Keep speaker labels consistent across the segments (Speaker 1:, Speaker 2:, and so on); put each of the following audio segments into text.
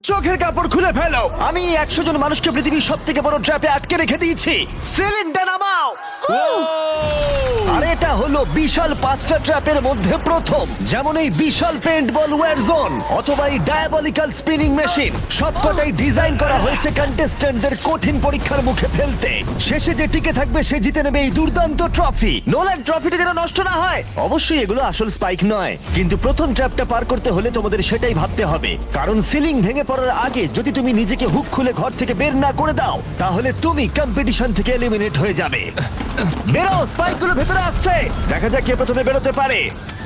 Speaker 1: চোখের কাপড় খুলে ফেলো। আমি 100 জন মানুষকে পৃথিবীর সব থেকে বড় ট্র্যাপে আটকে রেখে দিয়েছি। সিলিংটা নামাও। আর এটা হলো বিশাল 5টা ট্র্যাপের মধ্যে প্রথম, যেমন এই বিশাল পেন্ট বল ওয়ার জোন অথবা এই ডায়াবলিক্যাল স্পিনিং মেশিন। সবকটাই ডিজাইন করা হয়েছে কন্টেস্ট্যান্টদের কঠিন পরীক্ষার মুখে ফেলতে। শেষে যে টিকে থাকবে সে জিতে নেবে এই দুর্দান্ত ট্রফি। নোলান, ট্রফিটা যেন নষ্ট না হয়। অবশ্যই এগুলো আসল স্পাইক নয়, কিন্তু প্রথম ট্র্যাপটা পার করতে হলে তোমাদের সেটাই ভাবতে হবে, কারণ সিলিং ভেঙে পড়ার আগে যদি তুমি নিজেকে হুক খুলে ঘর থেকে বের না করে দাও তাহলে তুমি কম্পিটিশন থেকে এলিমিনেট হয়ে যাবে। বেরো, স্পাইকগুলো ভেতরে আসছে। দেখা যাক কে প্রথমে বেরোতে পারে।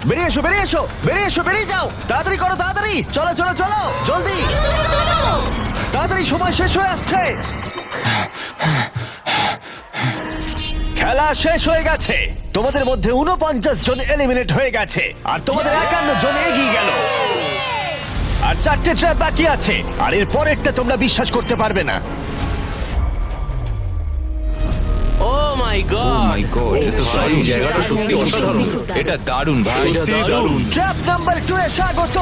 Speaker 1: বেরিয়ে এসো, বেরিয়ে এসো, বেরিয়ে এসো, বেরিয়ে যাও। তাড়াতাড়ি করো, তাড়াতাড়ি। চলো চলো চলো, জলদি, তাড়াতাড়ি, সময় শেষ হয়ে আসছে। খেলা শেষ হয়ে গেছে। তোমাদের মধ্যে 49 জন এলিমিনেট হয়ে গেছে আর তোমাদের 51 জন এগিয়ে গেল। আর 4টে ট্র্যাপ বাকি আছে, আর এর পরেরটা তোমরা বিশ্বাস করতে পারবে না।
Speaker 2: ও মাই গড,
Speaker 3: এটা তো দারুণ, জায়গাটা সত্যি অসাধারণ। এটা দারুণ ভাই, এটা দারুণ।
Speaker 1: ট্র্যাপ নাম্বার 2 এ স্বাগত।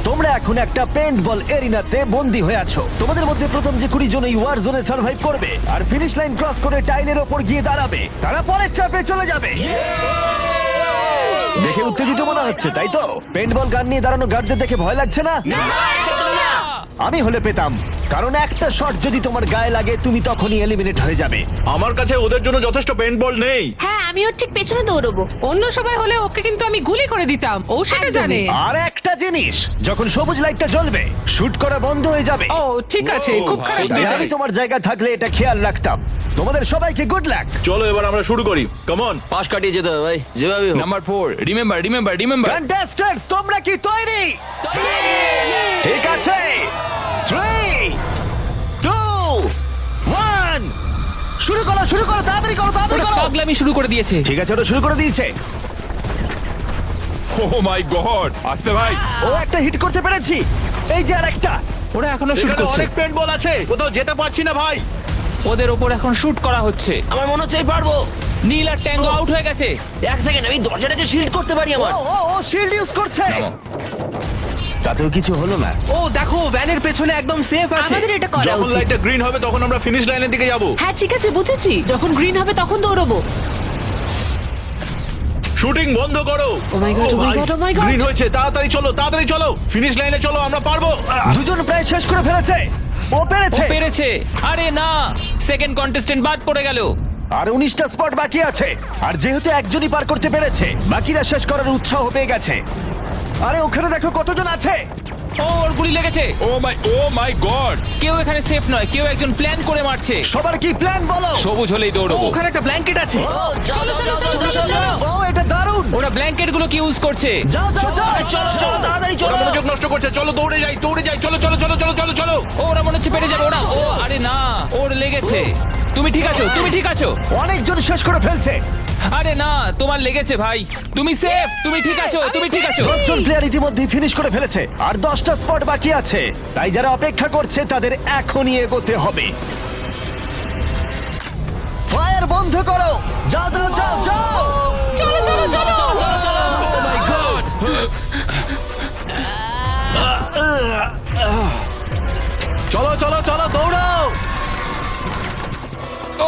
Speaker 1: তোমরা এখন একটা পেন্ট বল এরিনাতে বন্দী হয়ে আছো। তোমাদের মধ্যে প্রথম যে 20 জন এই ওয়ার জোনে সার্ভাইভ করবে আর ফিনিশ লাইন ক্রস করে টাইলের ওপর গিয়ে দাঁড়াবে, তারা পরের ট্র্যাপে চলে যাবে। দেখে উত্তেজিত মনে হচ্ছে, তাই তো? পেন্ট বল গান নিয়ে দাঁড়ানো গার্ডদের দেখে ভয় লাগছে না? আমি হলে পেতাম, কারণ একটা শট যদি তোমার গায়ে লাগে তুমি তখনই এলিমিনেট হয়ে যাবে।
Speaker 3: আমার কাছে ওদের জন্য যথেষ্ট পেন্ট বল নেই।
Speaker 4: হ্যাঁ, আমি ওর ঠিক পেছনে দৌড়বো।
Speaker 5: অন্য সবাই হলে ওকে কিন্তু আমি গুলি করে দিতাম, ও সেটা জানে।
Speaker 1: আর একটা জিনিস, যখন সবুজ লাইটটা জ্বলবে শুট করা বন্ধ হয়ে যাবে।
Speaker 5: ও ঠিক আছে, খুব খারাপ
Speaker 1: তাই
Speaker 5: লাগে।
Speaker 1: আমি তোমার জায়গা থাকলে এটা খেয়াল রাখতাম। তোমাদের সবাইকে গুড লাক।
Speaker 3: চলো এবার আমরা শুরু করি, কাম অন।
Speaker 2: পাশ কাটিয়ে যেতে হবে ভাই, যেভাবে হোক।
Speaker 3: Number 4, remember.
Speaker 1: কন্টেস্ট্যান্টস, তোমরা কি তৈরি? ঠিক আছে, 3, 2, 1, শুরু করো, শুরু করো, তাড়াতাড়ি করো, তাড়াতাড়ি করো।
Speaker 5: পাগলামি শুরু করে দিয়েছে।
Speaker 1: ঠিক আছে, ওটা শুরু করে দিয়েছে।
Speaker 3: ও মাই গড, আসতে ভাই।
Speaker 1: ও একটা হিট করতে পেরেছি। এই যে আরেকটা।
Speaker 5: ওরা এখনো শুট
Speaker 3: এখানে
Speaker 5: করছে,
Speaker 3: অনেক পেন্ট বল আছে, কোথাও যেতে পারছি না ভাই।
Speaker 5: ওদের ওপর এখন শুট করা হচ্ছে।
Speaker 2: আমার মনে হচ্ছে আমি পারবো।
Speaker 5: নীল আর ট্যাঙ্গো আউট হয়ে গেছে।
Speaker 2: এক সেকেন্ড, আমি দরজাটাকে শিল্ড করতে পারি
Speaker 1: ও
Speaker 2: আমার।
Speaker 1: ও ও শিল্ড ইউজ করছে। তাতেও কিছু হলো না।
Speaker 6: ও দেখো, ভ্যানের পেছনে একদম সেফ আছে।
Speaker 4: আমাদের এটা করা
Speaker 3: যখন
Speaker 4: উচিত।
Speaker 3: লাইটটা গ্রিন হবে তখন আমরা ফিনিশ লাইনের দিকে যাব।
Speaker 4: হ্যাঁ ঠিক আছে, বুঝেছি। যখন গ্রিন হবে তখন দৌড়বো।
Speaker 3: শুটিং বন্ধ করো।
Speaker 4: Oh my God, oh my God, oh my God.
Speaker 3: Green হয়েছে, তাড়াতাড়ি চলো, তাড়াতাড়ি চলো, ফিনিশ লাইনে চলো, আমরা পারবো।
Speaker 1: দুজন প্রায় শেষ করে ফেলেছে। ও
Speaker 5: ও
Speaker 1: পেরেছে।
Speaker 5: পেরেছে। আরে না, সেকেন্ড কন্টেস্টেন্ট বাদ পড়ে গেল।
Speaker 1: আর 19টা স্পট বাকি আছে। আর যেহেতু একজনই পার করতে পেরেছে, বাকিরা শেষ করার উৎসাহ পেয়ে গেছে। আরে ওখানে দেখো কতজন আছে।
Speaker 5: ও, ওর গুলি লেগেছে।
Speaker 3: ও মাই গড।
Speaker 5: কেউ এখানে সেফ নয়, কেউ একজন প্ল্যান করে মারছে।
Speaker 1: সবার কি প্ল্যান বলো?
Speaker 5: সবুজ হলেই দৌড়বো।
Speaker 6: ওখানে একটা ব্ল্যাঙ্কেট আছে।
Speaker 2: চলো চলো চলো চলো।
Speaker 1: ও এটা দারুণ।
Speaker 5: ওরা ব্ল্যাঙ্কেট গুলো কি ইউজ করছে?
Speaker 1: যাও যাও যাও।
Speaker 2: চলো চলো তাড়াতাড়ি
Speaker 3: ওরা
Speaker 2: চলো।
Speaker 3: মনোযোগ নষ্ট করছে, চলো দৌড়ে যাই, চলো চলো চলো চলো চলো চলো।
Speaker 5: ও, ওরা মনে হচ্ছে পেরে যাবে। ওরা, ও আরে না, ওর লেগেছে। তুমি ঠিক আছো, তুমি ঠিক আছো।
Speaker 1: অনেকজন শেষ করে ফেলছে।
Speaker 5: আরে না, তোমার লেগেছে ভাই। তুমি সেফ, তুমি ঠিক আছো, তুমি ঠিক আছো।
Speaker 1: 10 জন প্লেয়ার ইতিমধ্যে ফিনিশ করে ফেলেছে আর 10টা স্পট বাকি আছে। তাই যারা অপেক্ষা করছে তাদের এখনই এগোতে হবে। ফায়ার বন্ধ করো। যাও যাও যাও যাও।
Speaker 5: চলো চলো চলো।
Speaker 3: ও মাই গড।
Speaker 6: চলো চলো চলো, দৌড়াও।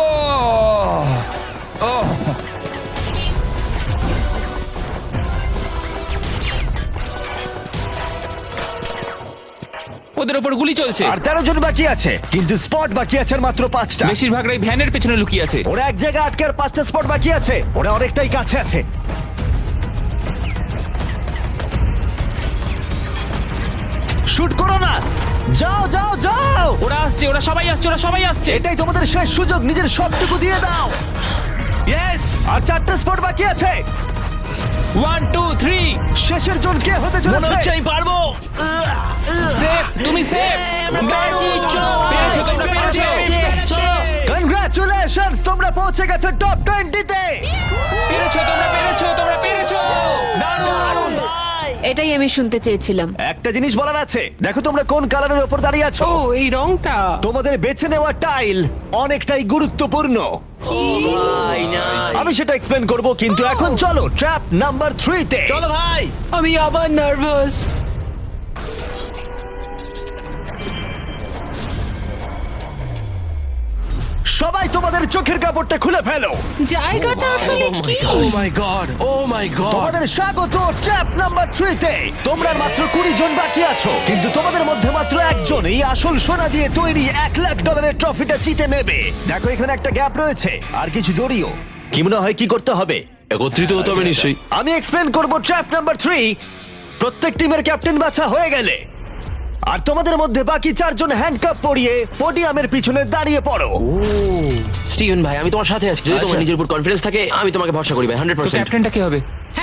Speaker 5: ও ও, ওদের ওপর গুলি চলছে।
Speaker 1: আর 13 জন বাকি আছে, কিন্তু স্পট বাকি আছে আর মাত্র 5টা।
Speaker 5: বেশিরভাগরাই ভ্যানের পেছনে লুকিয়ে আছে।
Speaker 1: ওরা এক জায়গায় আটকে আর 5টা স্পট বাকি আছে। ওরা অনেকটাই কাছে আছে। শুট করো না। যাও যাও যাও।
Speaker 5: ওরা আসছে, ওরা সবাই আসছে, ওরা সবাই আসছে।
Speaker 1: এটাই তোমাদের শেষ সুযোগ, নিজের সবটুকু দিয়ে দাও।
Speaker 6: ইয়েস।
Speaker 1: আর 4টা স্পট বাকি আছে।
Speaker 5: 1 2 3।
Speaker 1: শেষের জন কে হতে
Speaker 2: মনে হচ্ছে
Speaker 1: চলেছে?
Speaker 2: আমি পারবো।
Speaker 5: সেফ, তুমি সেফ। পেরেছো, তোমরা পেরেছো।
Speaker 1: কনগ্রাচুলেশনস, তোমরা পৌঁছে গেছো টপ 20 তে।
Speaker 5: পেরেছো, তোমরা পেরেছো, তোমরা পেরেছো। দারুণ।
Speaker 4: এটাই আমি শুনতে চেয়েছিলাম।
Speaker 1: একটা জিনিস বলার আছে, দেখো তোমরা কোন কালারের উপর দাঁড়িয়ে আছো।
Speaker 5: ও, এই রংটা।
Speaker 1: তোমাদের বেছে নেওয়া টাইল অনেকটাই গুরুত্বপূর্ণ।
Speaker 2: ভাই না।
Speaker 1: আমি সেটা এক্সপ্লেন করব, কিন্তু এখন চলো ট্র্যাপ নাম্বার 3 তে।
Speaker 6: চলো ভাই।
Speaker 5: আমি আবার নার্ভাস।
Speaker 1: সবাই তোমাদের চোখের কাপড়টা খুলে ফেলো।
Speaker 4: জায়গাটা আসলে কি?
Speaker 6: ও মাই গড, ও মাই গড।
Speaker 1: তোমাদের স্বাগত ট্র্যাপ নাম্বার 3 তে। তোমরা আর মাত্র 20 জন বাকি আছো, কিন্তু তোমাদের মধ্যে মাত্র একজন এই আসল সোনা দিয়ে তৈরি $1,00,000 ট্রফিটা জিতে নেবে। দেখো এখানে একটা গ্যাপ রয়েছে আর কিছু জড়িও। কি মনে হয় কি করতে হবে?
Speaker 7: একত্রিত হতে হবে নিশ্চয়ই।
Speaker 1: আমি এক্সপ্লেন করব ট্র্যাপ নাম্বার 3। প্রত্যেক টিমের ক্যাপ্টেন বাছা হয়ে গেলে আর তোমাদের মধ্যে বাকি 4 জন হ্যান্ডকাপ পরিয়ে পোডিয়ামের পিছনে দাঁড়িয়ে পড়ো।
Speaker 2: স্টিভেন ভাই, আমি তোমার সাথে আছি। যদি তোমার নিজের উপর কনফিডেন্স থাকে, আমি তোমাকে ভরসা করি ভাই,
Speaker 5: তো
Speaker 2: 100%।
Speaker 5: ক্যাপ্টেনটা কি হবে?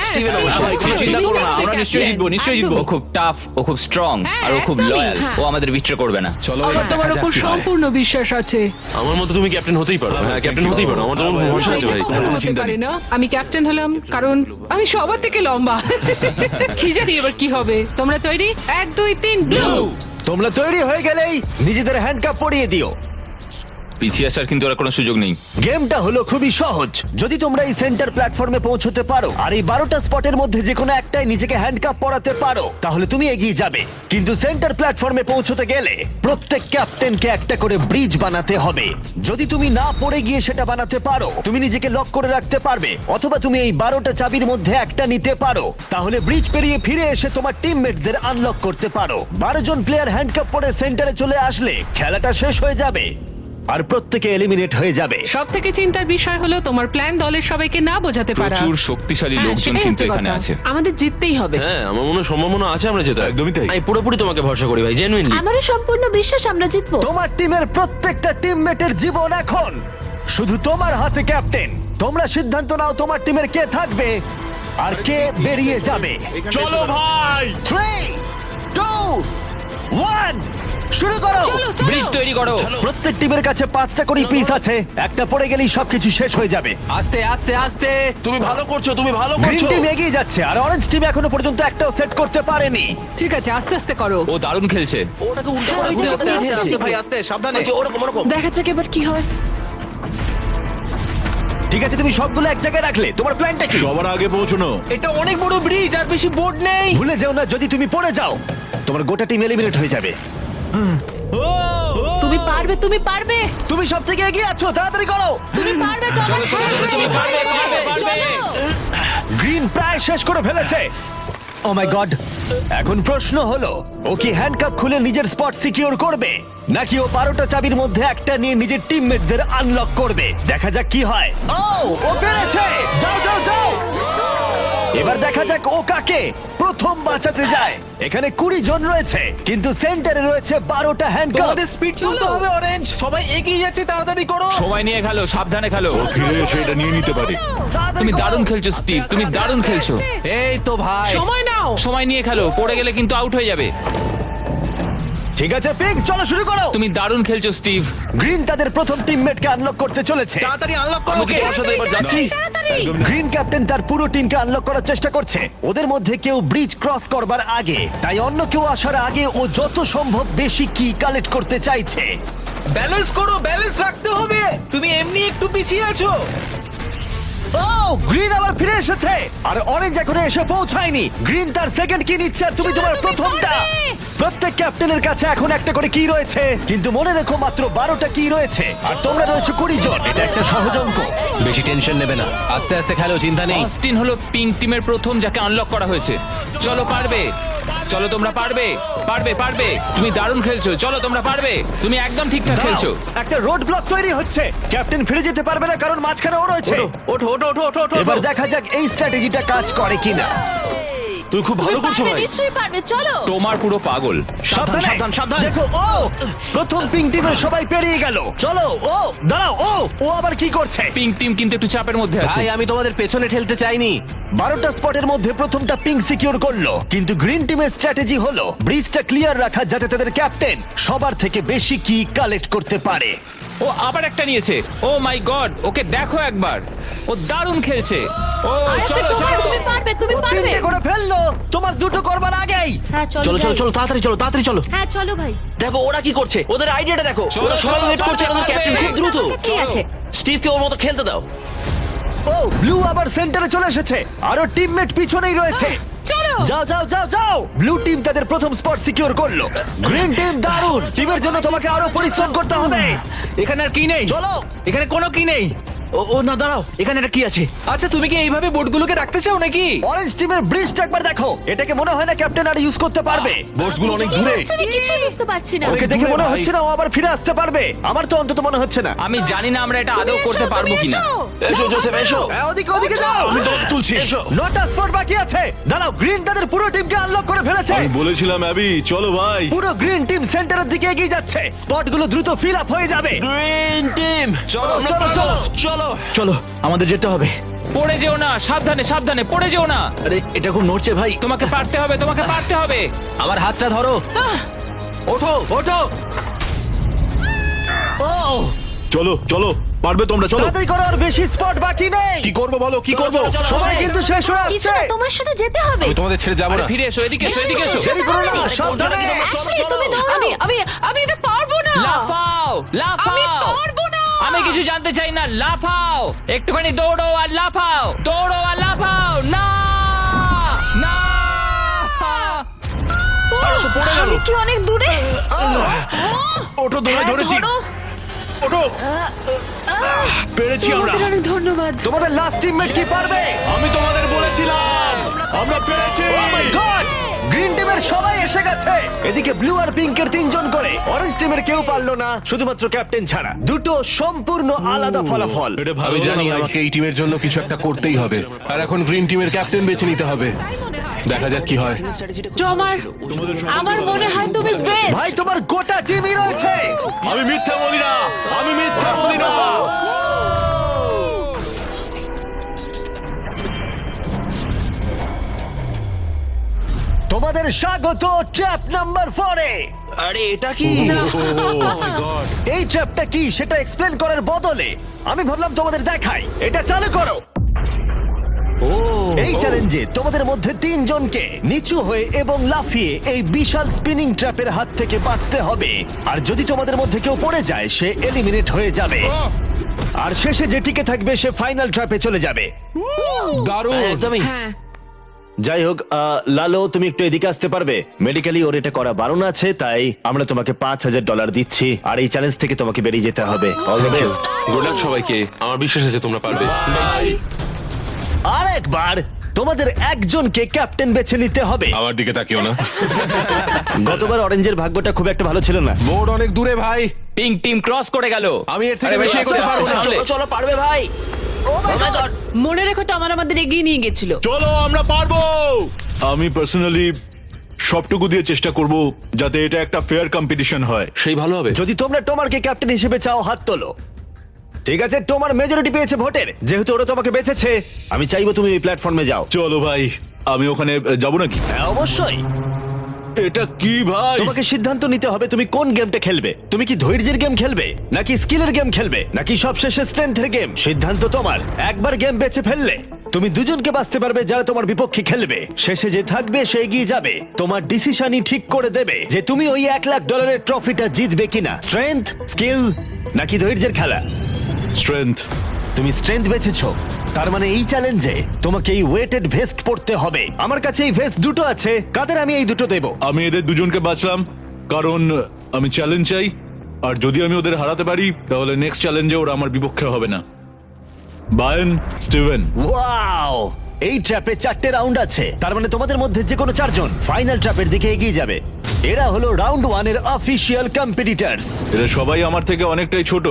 Speaker 2: স্টিভেন অবশ্যই।
Speaker 3: ভাই, কোনো চিন্তা করো না, আমরা নিশ্চয়ই জিতবো, নিশ্চয়ই জিতবো। ও খুব টাফ, ও খুব স্ট্রং, আর ও খুব
Speaker 4: একদমই,
Speaker 3: লয়াল।
Speaker 4: হ্যাঁ।
Speaker 3: ও আমাদের বিট্রে করবে না।
Speaker 6: চলো
Speaker 8: আমার তোমার উপর সম্পূর্ণ বিশ্বাস আছে।
Speaker 7: আমার মতো তুমি ক্যাপ্টেন হতেই পারো। হ্যাঁ, ক্যাপ্টেন হতেই পারো। আমার তোমার ভরসা আছে ভাই।
Speaker 8: এটা কখনো হতে পারে না। আমি ক্যাপ্টেন হলাম কারণ আমি সবার থেকে লম্বা। কি জানি এবার কি হবে। তোমরা তৈরি? 1 2 3 ব্লু।
Speaker 1: তোমরা তৈরি হয়ে গেলেই নিজেদের হ্যান্ডকাপ পরিয়ে দিও।
Speaker 3: পিছিয়ে আসার কিন্তু আর কোনো সুযোগ নেই।
Speaker 1: গেমটা হলো খুবই সহজ। যদি তোমরা এই সেন্টার প্ল্যাটফর্মে পৌঁছতে পারো আর এই 12টা স্পটের মধ্যে যে কোনো একটাই নিজেকে হ্যান্ডকাপ পরাতে পারো, তাহলে তুমি এগিয়ে যাবে। কিন্তু সেন্টার প্ল্যাটফর্মে পৌঁছতে গেলে প্রত্যেক ক্যাপ্টেনকে একটা করে ব্রিজ বানাতে হবে। যদি তুমি না পড়ে গিয়ে সেটা বানাতে পারো, তুমি নিজেকে লক করে রাখতে পারবে, অথবা তুমি এই 12টা চাবির মধ্যে একটা নিতে পারো। তাহলে ব্রিজ পেরিয়ে ফিরে এসে তোমার টিমমেটদের আনলক করতে পারো। 12 জন প্লেয়ার হ্যান্ডকাপ পরে সেন্টারে চলে আসলে খেলাটা শেষ হয়ে যাবে আর প্রত্যেকে এলিমিনেট হয়ে যাবে।
Speaker 8: সব থেকে চিন্তার বিষয় হলো তোমার প্ল্যান দলের সবাইকে না বোঝাতে পারা।
Speaker 3: প্রচুর শক্তিশালী
Speaker 8: হ্যাঁ,
Speaker 3: লোকজন
Speaker 8: সেটাই
Speaker 3: কিন্তু
Speaker 8: হচ্ছে
Speaker 3: এখানে
Speaker 8: কথা।
Speaker 3: আছে।
Speaker 4: আমাদের জিততেই হবে।
Speaker 7: হ্যাঁ, আমার মনে হয় সম্ভাবনা আছে আমরা যেতে। একদমই তাই।
Speaker 2: আমি পুরোপুরি তোমাকে ভরসা করি ভাই, জেনুইনলি।
Speaker 4: আমারও সম্পূর্ণ বিশ্বাস আমরা জিতবো।
Speaker 1: তোমার টিমের প্রত্যেকটা টিমমেটের জীবন এখন শুধু তোমার হাতে ক্যাপ্টেন। তোমরা সিদ্ধান্ত নাও তোমার টিমের কে থাকবে আর কে বেরিয়ে যাবে।
Speaker 7: চলো ভাই।
Speaker 1: 3 2 1 শুরু করো।
Speaker 5: ব্রিজ তৈরি করো।
Speaker 1: প্রত্যেক টিমের কাছে 5টা করে পিস আছে। একটা পড়ে গেলেই সবকিছু শেষ হয়ে যাবে।
Speaker 6: আস্তে আস্তে আস্তে।
Speaker 7: তুমি ভালো করছো, তুমি ভালো
Speaker 1: গ্রিন
Speaker 7: করছো।
Speaker 1: টিম এগিয়ে যাচ্ছে আর অরেঞ্জ টিম এখনো পর্যন্ত একটাও সেট করতে পারেনি।
Speaker 8: ঠিক আছে, আস্তে আস্তে করো।
Speaker 3: ও দারুণ খেলছে।
Speaker 2: ওটাকে উল্টো
Speaker 4: হ্যাঁ,
Speaker 2: করে
Speaker 4: ওইটা
Speaker 2: ঘুরিয়ে
Speaker 4: আস্তে,
Speaker 2: দিয়েছে।
Speaker 6: ভাই আস্তে, সাবধানে।
Speaker 2: ওই যে ওরকম ওরকম।
Speaker 4: দেখা যাক এবার কি হয়।
Speaker 1: ঠিক আছে, তুমি সবগুলো এক জায়গায় রাখলে। তোমার প্ল্যানটা কি?
Speaker 7: সবার আগে পৌঁছানো।
Speaker 6: এটা অনেক বড় ব্রিজ আর বেশি বোর্ড নেই।
Speaker 1: ভুলে যেও না, যদি তুমি পড়ে যাও তোমার গোটা টিম এলিমিনেট হয়ে যাবে।
Speaker 4: তুমি পারবে, তুমি পারবে,
Speaker 1: তুমি সব থেকে এগিয়ে আছো, তাড়াতাড়ি করো।
Speaker 4: তুমি পারবে। চলো চলো চলো, তুমি পারবে, পারবে, পারবে।
Speaker 1: গ্রিন প্রায় শেষ করে ফেলেছে। ও মাই গড। এখন প্রশ্ন হলো, ও কি হ্যান্ডকাপ খুলে নিজের স্পট সিকিউর করবে, নাকি ও 12টা চাবির মধ্যে একটা নিয়ে নিজের টিমমেটদের আনলক করবে? দেখা যাক কি হয়। ও পেরেছে। যাও যাও যাও। এবার দেখা যাক ও কাকে প্রথম বাঁচাতে যায়। এখানে 20 জন রয়েছে, কিন্তু সেন্টারে রয়েছে 12টা হ্যান্ডকাপ।
Speaker 6: তোমাদের স্পিড তুলতে হবে অরেঞ্জ। সবাই এগিয়ে যাচ্ছে, তাড়াতাড়ি করো।
Speaker 5: সময় নিয়ে খেলো, সাবধানে খেলো।
Speaker 7: ফিরে এসে এটা নিয়ে নিতে পারে।
Speaker 5: তুমি দারুণ খেলছো স্টিভ, তুমি দারুণ খেলছো।
Speaker 6: এই তো ভাই।
Speaker 8: সময় নাও।
Speaker 5: সময় নিয়ে খেলো, পড়ে গেলে কিন্তু আউট হয়ে যাবে।
Speaker 1: ঠিক আছে পিঙ্ক, চলো শুরু করো।
Speaker 5: তুমি দারুণ খেলছো স্টিভ।
Speaker 1: গ্রিন তাদের প্রথম টিমমেটকে আনলক করতে চলেছে।
Speaker 6: তাড়াতাড়ি আনলক করো।
Speaker 7: আমি কি তোমার সাথে এবার যাচ্ছি?
Speaker 1: গ্রিন ক্যাপ্টেন তার পুরো টিমকে আনলক করার চেষ্টা করছে। ওদের মধ্যে কেউ ব্রিজ ক্রস করবার আগে, তাই অন্য কেউ আসার আগে ও যত সম্ভব বেশি কি কালেক্ট করতে চাইছে।
Speaker 6: ব্যালেন্স করো, ব্যালেন্স রাখতে হবে। তুমি এমনি একটু পিছিয়ে আছো।
Speaker 1: ও গ্রিন আবার ফিরে এসেছে আর অরেঞ্জ এখনো এসে পৌঁছায়নি। গ্রিন তার সেকেন্ড কি নিচ্ছে আর তুমি তোমার প্রথমটা। প্রত্যেক ক্যাপ্টেনের কাছে এখন একটা করে কি রয়েছে, কিন্তু মনে রেখো মাত্র 12টা কি রয়েছে আর তোমরা রয়েছে 20 জন। এটা একটা সহজ অঙ্ক।
Speaker 6: বেশি টেনশন নেবে না, আস্তে আস্তে খেলো, চিন্তা নেই।
Speaker 5: অস্টিন হলো পিঙ্ক টিমের প্রথম যাকে আনলক করা হয়েছে। চলো পারবে, চলো তোমরা পারবে, পারবে পারবে। তুমি দারুণ খেলছো, চলো তোমরা পারবে। তুমি একদম ঠিকঠাক খেলছো।
Speaker 1: দাঁড়াও, একটা রোড ব্লক তৈরি হচ্ছে। ক্যাপ্টেন ফিরে যেতে পারবে না কারণ মাঝখানে ও রয়েছে।
Speaker 7: ওঠো ওঠো ওঠো ওঠো ওঠো।
Speaker 1: এবার দেখা যাক এই স্ট্র্যাটেজিটা কাজ করে কিনা।
Speaker 7: তুমি খুব ভালো করছো ভাই।
Speaker 4: নিশ্চয়ই পারবে, চলো।
Speaker 3: তোমার পুরো পাগল।
Speaker 1: সাবধানে,
Speaker 7: সাবধান, সাবধান।
Speaker 1: দেখো ও প্রথম পিঙ্ক টিমের সবাই পেরিয়ে গেল। চলো ও দাঁড়াও, ও আবার কি করছে?
Speaker 5: পিঙ্ক টিম কিন্তু একটু চাপের মধ্যে আছে।
Speaker 6: ভাই আমি তোমাদের পেছনে ঠেলতে চাইনি।
Speaker 1: 12টা স্পটের মধ্যে প্রথমটা পিঙ্ক সিকিউর করলো, কিন্তু গ্রিন টিমের স্ট্র্যাটেজি হলো ব্রিজটা ক্লিয়ার রাখা, যাতে তাদের ক্যাপ্টেন সবার থেকে বেশি কি কালেক্ট করতে পারে।
Speaker 5: ও আবার একটা নিয়েছে। ও মাই গড, ওকে দেখো একবার, ও দারুণ খেলছে। ও
Speaker 4: আরেকটা
Speaker 5: চলো
Speaker 4: তোমার,
Speaker 5: চলো।
Speaker 4: তুমি পারবে, তুমি
Speaker 1: ও
Speaker 4: পারবে।
Speaker 1: 3টে করে ফেললো, তোমার 2টো করবার আগেই।
Speaker 4: হ্যাঁ চলো
Speaker 2: চলো চলো
Speaker 4: যাই।
Speaker 2: চলো, তাড়াতাড়ি চলো, তাড়াতাড়ি চলো।
Speaker 4: হ্যাঁ চলো ভাই।
Speaker 2: দেখো ওরা কি করছে, ওদের আইডিয়াটা দেখো।
Speaker 5: চলো,
Speaker 2: ওরা সবাই
Speaker 5: চলো,
Speaker 2: ওয়েট করছে,
Speaker 5: চলো,
Speaker 2: ওদের ক্যাপ্টেন
Speaker 5: চলো।
Speaker 2: খুব দ্রুত।
Speaker 4: ঠিক আছে।
Speaker 2: স্টিভকে ওর মতো খেলতে দাও।
Speaker 1: ও ব্লু আবার সেন্টারে চলে এসেছে, আরো টিমমেট পিছনেই রয়েছে।
Speaker 4: চলো
Speaker 1: যাও যাও যাও যাও। ব্লু টিম তাদের প্রথম স্পট সিকিউর করলো। গ্রিন টিম দারুণ। টিমের জন্য তোমাকে আরো পরিশ্রম করতে হবে।
Speaker 6: এখানে আর কি নেই?
Speaker 1: চলো।
Speaker 6: এখানে কোনো কি নেই। ও না, দাঁড়াও, এখানে একটা কি আছে? আচ্ছা, তুমি কি এইভাবে বোটগুলোকে রাখতে চাও নাকি?
Speaker 1: অরেঞ্জ টিমের ব্রিজটা একবার দেখো। এটাকে মনে হয় না ক্যাপ্টেন আর ইউজ করতে পারবে।
Speaker 7: বোর্ডসগুলো অনেক
Speaker 4: কি
Speaker 7: দূরে।
Speaker 4: হচ্ছে? আমি কিছুই বুঝতে পারছি না।
Speaker 1: ওকে দেখে
Speaker 7: দূরে
Speaker 1: মনে
Speaker 7: ভাই।
Speaker 1: হচ্ছে না ও আবার ফিরে আসতে পারবে। আমার তো অন্তত মনে হচ্ছে না।
Speaker 5: আমি জানি না আমরা এটা আদৌ করতে পারবো কিনা।
Speaker 2: এসো জোসেফ এসো।
Speaker 1: হ্যাঁ, ওদিকে ওদিকে যাও।
Speaker 7: আমি তোমাকে তুলছি।
Speaker 2: এসো।
Speaker 1: 9টা স্পট বাকি আছে। দাঁড়াও, গ্রিন তাদের পুরো টিমকে আনলক করে ফেলেছে।
Speaker 7: আমি বলেছিলাম অ্যাবি, চলো ভাই।
Speaker 1: পুরো গ্রিন টিম সেন্টারের দিকে এগিয়ে যাচ্ছে। স্পটগুলো দ্রুত ফিল আপ হয়ে যাবে।
Speaker 2: গ্রিন টিম চলো
Speaker 1: চলো,
Speaker 2: চলো
Speaker 1: চলো।
Speaker 2: চলো।
Speaker 6: চলো, আমাদের যেতে হবে।
Speaker 5: পড়ে যেও না, সাবধানে সাবধানে, পড়ে যেও না।
Speaker 6: আরে, এটা খুব নড়ছে ভাই।
Speaker 5: তোমাকে পারতে হবে, তোমাকে পারতে হবে।
Speaker 6: আমার হাতটা ধরো। ওঠো ওঠো।
Speaker 1: ও,
Speaker 7: চলো চলো, পারবে তোমরা, চলো।
Speaker 1: তাড়াতাড়ি করো, আর বেশি স্পট বাকি নেই।
Speaker 7: কি করবো বলো, কি করবো?
Speaker 1: সময় কিন্তু শেষ হয়ে
Speaker 4: কিছু
Speaker 1: আসছে।
Speaker 4: না, তোমার সাথে যেতে হবে।
Speaker 7: আমি তোমাদের ছেড়ে যাবো
Speaker 5: আরে
Speaker 7: না।
Speaker 5: ফিরে এসো, এদিকে এসো, এদিকে এসো।
Speaker 1: দেরি করো না, সাবধানে।
Speaker 4: অ্যাশলি, তুমি দৌড়াও।
Speaker 8: আমি এটা পারবো না।
Speaker 5: লাফাও
Speaker 8: আমি
Speaker 5: লাফাও।
Speaker 8: পারবো না।
Speaker 5: আমি কিছু জানতে চাই না, লাফাও। একটুখানি দৌড়ো আর লাফাও, দৌড়ো আর লাফাও। না না।
Speaker 4: আমি কি অনেক দূরে?
Speaker 7: ওঠো, ধরে
Speaker 4: হ্যাঁ,
Speaker 7: ধরেছি।
Speaker 4: ধরো।
Speaker 7: ওঠো, পেরেছি আমরা।
Speaker 4: তোমাদের অনেক ধন্যবাদ।
Speaker 1: তোমাদের লাস্ট টিমমেট কি পারবে?
Speaker 7: আমি তোমাদের বলেছিলাম, আমরা পেরেছি।
Speaker 1: Oh my God! গ্রিন টিমের সবাই এসে গেছে। এদিকে ব্লু আর পিঙ্কের 3 জন করে। অরেঞ্জ টিমের কেউ পারলো না, শুধুমাত্র ক্যাপ্টেন ছাড়া। দুটো সম্পূর্ণ আলাদা ফলাফল।
Speaker 7: এটা ভালো, আমি জানি আমাকে এই টিমের জন্য কিছু একটা করতেই হবে, আর এখন গ্রিন টিমের ক্যাপ্টেন বেছে নিতে হবে। দেখা যাক কি হয়।
Speaker 4: আমার মনে হয় তুমি বেস্ট।
Speaker 1: ভাই, তোমার গোটা টিমই রয়েছে।
Speaker 7: আমি মিথ্যা বলি না, আমি মিথ্যা বলি না।
Speaker 1: তোমাদের স্বাগত ট্র্যাপ নাম্বার 4 এ।
Speaker 2: আরে এটা কি?
Speaker 1: এই ট্র্যাপটা কি সেটা এক্সপ্লেন করার বদলে আমি ভাবলাম তোমাদের দেখাই। এটা চালু করো। এই চ্যালেঞ্জে তোমাদের মধ্যে 3 জনকে নিচু হয়ে এবং লাফিয়ে এই বিশাল স্পিনিং ট্র্যাপের হাত থেকে বাঁচতে হবে। আর যদি তোমাদের মধ্যে কেউ পড়ে যায়, সে এলিমিনেট হয়ে যাবে। আর শেষে যে টিকে থাকবে সে ফাইনাল ট্র্যাপে চলে যাবে।
Speaker 7: দারুণ।
Speaker 2: একদমই।
Speaker 4: হ্যাঁ,
Speaker 1: যাই হোক, লালো, তুমি একটু এদিকে আসতে পারবে? মেডিকেলি ওর এটা করা বারণ আছে, তাই আমরা তোমাকে $5,000 দিচ্ছি। আর এই চ্যালেঞ্জ থেকে তোমাকে বেরিয়ে যেতে হবে। All the best.
Speaker 7: Good luck সবাইকে, আমার বিশ্বাস আছে তোমরা পারবে।
Speaker 1: আর একবার তোমাদের একজনকে ক্যাপ্টেন বেছে নিতে হবে।
Speaker 7: আমার দিকে তাকিও না।
Speaker 1: গতবার অরেঞ্জের ভাগ্যটা খুব একটা ভালো ছিল না।
Speaker 7: বোর্ড অনেক দূরে ভাই,
Speaker 5: পিঙ্ক টিম ক্রস করে গেল।
Speaker 7: আমি এর থেকে
Speaker 5: আরে
Speaker 7: বেশি
Speaker 5: ভাই,
Speaker 7: এগোতে পারবো না।
Speaker 5: চলে।
Speaker 2: চলো চলো পারবে ভাই।
Speaker 1: Oh my God!
Speaker 8: মনে রেখো তো আমাদের এগিয়ে নিয়ে গেছিল।
Speaker 7: চলো, আমরা পারবো। আমি পার্সোনালি সবটুকু দিয়ে চেষ্টা করব যাতে এটা একটা ফেয়ার কম্পিটিশন হয়। সেই ভালো হবে।
Speaker 1: যদি তোমরা টোমারকে ক্যাপ্টেন হিসেবে চাও, হাত তোলো। ঠিক আছে, টোমার মেজরিটি পেয়েছে ভোটের। যেহেতু ওরা তোমাকে বেঁচেছে, আমি চাইবো তুমি এই প্ল্যাটফর্মে যাও।
Speaker 7: চলো ভাই, আমি ওখানে যাবো নাকি?
Speaker 1: হ্যাঁ, অবশ্যই।
Speaker 7: এটা কি ভাই?
Speaker 1: তোমাকে সিদ্ধান্ত নিতে হবে তুমি কোন গেমটা খেলবে। তুমি কি ধৈর্যের গেম খেলবে, নাকি স্কিলের গেম খেলবে, নাকি সবশেষে স্ট্রেংথের গেম? সিদ্ধান্ত তোমার। একবার গেম বেছে ফেললে তুমি দুজনকে বাঁচতে পারবে যারা তোমার বিপক্ষে খেলবে। শেষে যে থাকবে সে এগিয়ে যাবে। তোমার ডিসিশনই ঠিক করে দেবে যে তুমি ওই $1,00,000 ট্রফিটা জিতবে কিনা। স্ট্রেংথ, স্কিল, নাকি ধৈর্যের খেলা?
Speaker 7: স্ট্রেংথ।
Speaker 1: তুমি স্ট্রেংথ বেছেছো, তার মানে এই চ্যালেঞ্জে তোমাকে এই ওয়েটেড ভেস্ট পড়তে হবে। আমার কাছে এই ভেস্ট দুটো আছে, কাদের আমি এই দুটো দেবো।
Speaker 7: আমি এদের দুজনকে বাঁচলাম কারণ আমি চ্যালেঞ্জ চাই, আর যদি আমি ওদের হারাতে পারি তাহলে নেক্সট চ্যালেঞ্জে ওরা আমার বিপক্ষে হবে না। বায়ান, স্টিভেন।
Speaker 1: ওয়াও, এই ট্র্যাপে 4টে রাউন্ড আছে, তার মানে তোমাদের মধ্যে যে কোনো 4 জন ফাইনাল ট্র্যাপের দিকে এগিয়ে যাবে। এরা হলো রাউন্ড 1 এর অফিশিয়াল কম্পিটিটরস।
Speaker 7: এরা সবাই আমার থেকে অনেকটাই ছোট,